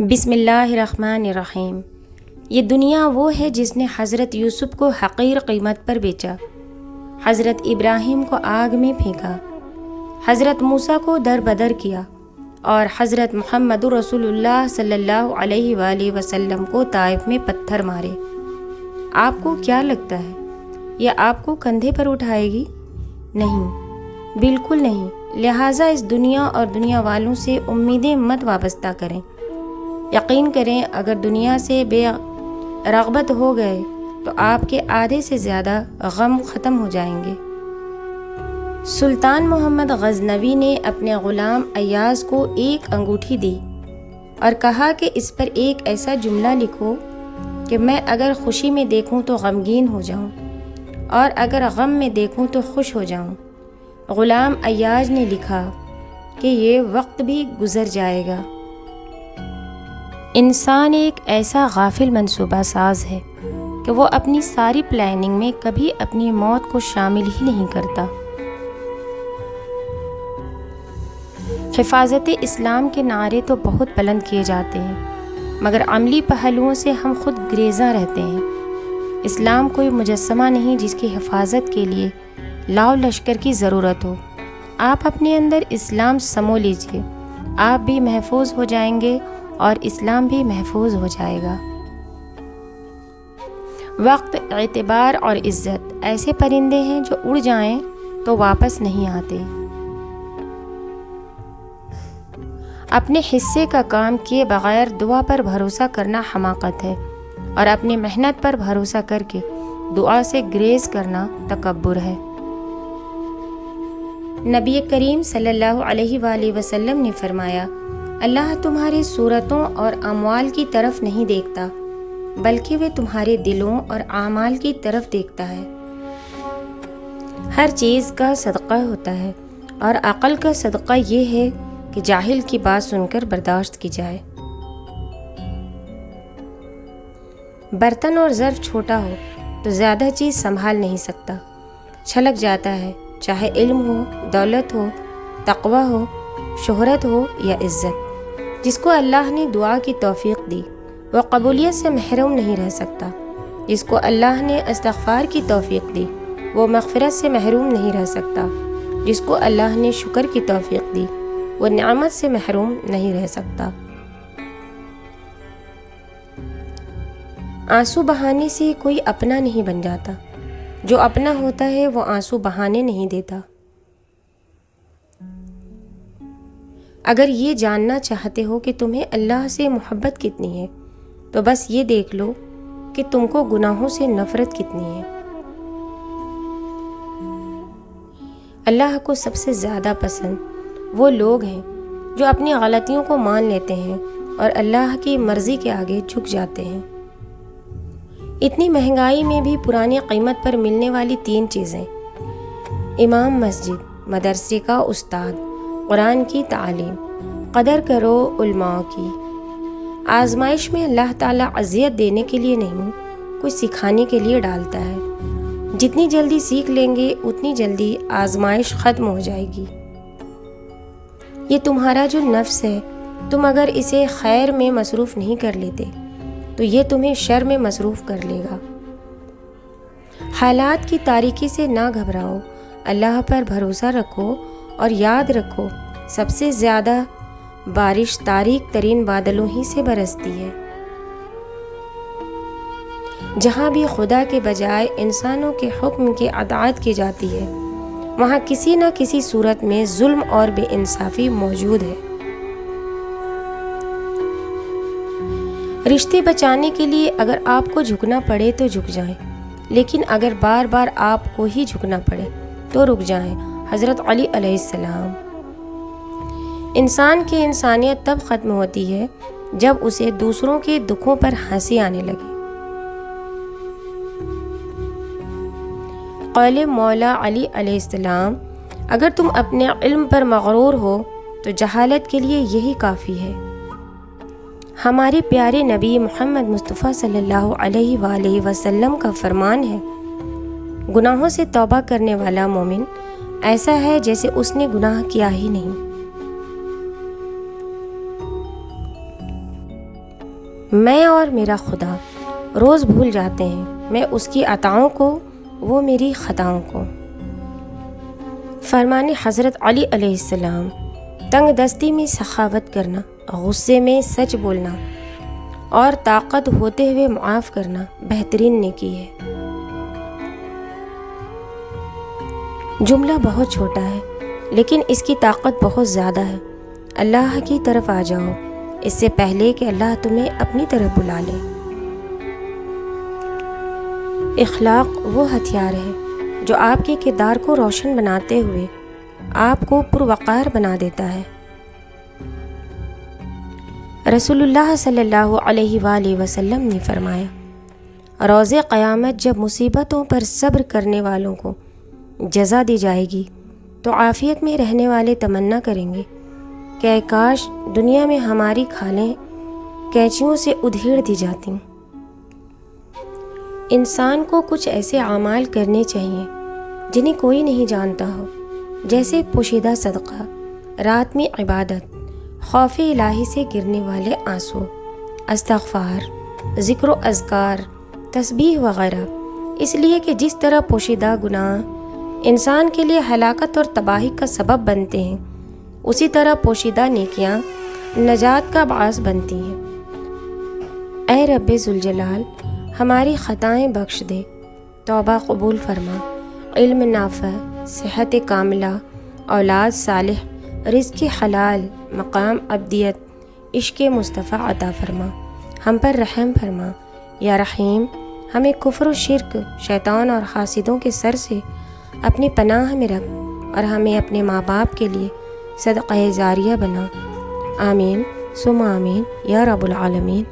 بسم اللہ الرحمن الرحیم۔ یہ دنیا وہ ہے جس نے حضرت یوسف کو حقیر قیمت پر بیچا، حضرت ابراہیم کو آگ میں پھینکا، حضرت موسیٰ کو در بدر کیا اور حضرت محمد رسول اللہ صلی اللہ علیہ وآلہ وسلم کو طائف میں پتھر مارے۔ آپ کو کیا لگتا ہے یہ آپ کو کندھے پر اٹھائے گی؟ نہیں، بالکل نہیں۔ لہٰذا اس دنیا اور دنیا والوں سے امیدیں مت وابستہ کریں۔ یقین کریں اگر دنیا سے بے رغبت ہو گئے تو آپ کے آدھے سے زیادہ غم ختم ہو جائیں گے۔ سلطان محمد غزنوی نے اپنے غلام ایاز کو ایک انگوٹھی دی اور کہا کہ اس پر ایک ایسا جملہ لکھو کہ میں اگر خوشی میں دیکھوں تو غمگین ہو جاؤں اور اگر غم میں دیکھوں تو خوش ہو جاؤں۔ غلام ایاز نے لکھا کہ یہ وقت بھی گزر جائے گا۔ انسان ایک ایسا غافل منصوبہ ساز ہے کہ وہ اپنی ساری پلاننگ میں کبھی اپنی موت کو شامل ہی نہیں کرتا۔ حفاظت اسلام کے نعرے تو بہت بلند کیے جاتے ہیں مگر عملی پہلوؤں سے ہم خود گریزاں رہتے ہیں۔ اسلام کوئی مجسمہ نہیں جس کی حفاظت کے لیے لاؤ لشکر کی ضرورت ہو۔ آپ اپنے اندر اسلام سمو لیجئے، آپ بھی محفوظ ہو جائیں گے اور اسلام بھی محفوظ ہو جائے گا۔ وقت، اعتبار اور عزت ایسے پرندے ہیں جو اڑ جائیں تو واپس نہیں آتے۔ اپنے حصے کا کام کیے بغیر دعا پر بھروسہ کرنا حماقت ہے اور اپنی محنت پر بھروسہ کر کے دعا سے گریز کرنا تکبر ہے۔ نبی کریم صلی اللہ علیہ وآلہ وسلم نے فرمایا، اللہ تمہاری صورتوں اور اموال کی طرف نہیں دیکھتا بلکہ وہ تمہارے دلوں اور اعمال کی طرف دیکھتا ہے۔ ہر چیز کا صدقہ ہوتا ہے اور عقل کا صدقہ یہ ہے کہ جاہل کی بات سن کر برداشت کی جائے۔ برتن اور ظرف چھوٹا ہو تو زیادہ چیز سنبھال نہیں سکتا، چھلک جاتا ہے، چاہے علم ہو، دولت ہو، تقوی ہو، شہرت ہو یا عزت۔ جس کو اللہ نے دعا کی توفیق دی وہ قبولیت سے محروم نہیں رہ سکتا، جس کو اللہ نے استغفار کی توفیق دی وہ مغفرت سے محروم نہیں رہ سکتا، جس کو اللہ نے شکر کی توفیق دی وہ نعمت سے محروم نہیں رہ سکتا۔ آنسو بہانے سے کوئی اپنا نہیں بن جاتا، جو اپنا ہوتا ہے وہ آنسو بہانے نہیں دیتا۔ اگر یہ جاننا چاہتے ہو کہ تمہیں اللہ سے محبت کتنی ہے تو بس یہ دیکھ لو کہ تم کو گناہوں سے نفرت کتنی ہے۔ اللہ کو سب سے زیادہ پسند وہ لوگ ہیں جو اپنی غلطیوں کو مان لیتے ہیں اور اللہ کی مرضی کے آگے جھک جاتے ہیں۔ اتنی مہنگائی میں بھی پرانی قیمت پر ملنے والی 3 چیزیں: امام مسجد، مدرسے کا استاد، قرآن کی تعلیم۔ قدر کرو علماء کی۔ آزمائش میں اللہ تعالیٰ اذیت دینے کے لیے نہیں، کچھ سکھانے کے لیے ڈالتا ہے۔ جتنی جلدی سیکھ لیں گے اتنی جلدی آزمائش ختم ہو جائے گی۔ یہ تمہارا جو نفس ہے، تم اگر اسے خیر میں مصروف نہیں کر لیتے تو یہ تمہیں شر میں مصروف کر لے گا۔ حالات کی تاریکی سے نہ گھبراؤ، اللہ پر بھروسہ رکھو اور یاد رکھو سب سے زیادہ بارش تاریک ترین بادلوں ہی سے برستی ہے۔ جہاں بھی خدا کے بجائے انسانوں کے حکم کی اطاعت کی جاتی ہے وہاں کسی نہ کسی صورت میں ظلم اور بے انصافی موجود ہے۔ رشتے بچانے کے لیے اگر آپ کو جھکنا پڑے تو جھک جائیں، لیکن اگر بار بار آپ کو ہی جھکنا پڑے تو رک جائیں۔ حضرت علی علیہ السلام۔ انسان کی انسانیت تب ختم ہوتی ہے جب اسے دوسروں کے دکھوں پر ہنسی آنے لگے۔ قول مولا علی علیہ السلام، اگر تم اپنے علم پر مغرور ہو تو جہالت کے لیے یہی کافی ہے۔ ہمارے پیارے نبی محمد مصطفیٰ صلی اللہ علیہ وآلہ وسلم کا فرمان ہے، گناہوں سے توبہ کرنے والا مومن ایسا ہے جیسے اس نے گناہ کیا ہی نہیں۔ میں اور میرا خدا روز بھول جاتے ہیں، میں اس کی عطاؤں کو، وہ میری خطاؤں کو۔ فرمان حضرت علی علیہ السلام، تنگ دستی میں سخاوت کرنا، غصے میں سچ بولنا اور طاقت ہوتے ہوئے معاف کرنا بہترین نیکی ہے۔ جملہ بہت چھوٹا ہے لیکن اس کی طاقت بہت زیادہ ہے۔ اللہ کی طرف آ جاؤ اس سے پہلے کہ اللہ تمہیں اپنی طرف بلا لے۔ اخلاق وہ ہتھیار ہے جو آپ کے کردار کو روشن بناتے ہوئے آپ کو پروقار بنا دیتا ہے۔ رسول اللہ صلی اللہ علیہ وآلہ وسلم نے فرمایا، روز قیامت جب مصیبتوں پر صبر کرنے والوں کو جزا دی جائے گی تو عافیت میں رہنے والے تمنا کریں گے کہ اے کاش دنیا میں ہماری کھالیں کینچیوں سے ادھیڑ دی جاتی۔ انسان کو کچھ ایسے اعمال کرنے چاہیے جنہیں کوئی نہیں جانتا ہو، جیسے پوشیدہ صدقہ، رات میں عبادت، خوف الہی سے گرنے والے آنسو، استغفار، ذکر و اذکار، تسبیح وغیرہ، اس لیے کہ جس طرح پوشیدہ گناہ انسان کے لیے ہلاکت اور تباہی کا سبب بنتے ہیں، اسی طرح پوشیدہ نیکیاں نجات کا باعث بنتی ہیں۔ اے رب ذوالجلال، ہماری خطائیں بخش دے، توبہ قبول فرما، علم نافع، صحت کاملہ، اولاد صالح، رزق حلال، مقام ابدیت، عشق مصطفیٰ عطا فرما، ہم پر رحم فرما۔ یا رحیم، ہمیں کفر و شرک، شیطان اور حاسدوں کے سر سے اپنی پناہ میں رکھ اور ہمیں اپنے ماں باپ کے لیے صدقہ جاریہ بنا۔ آمین ثم آمین یا رب العالمین۔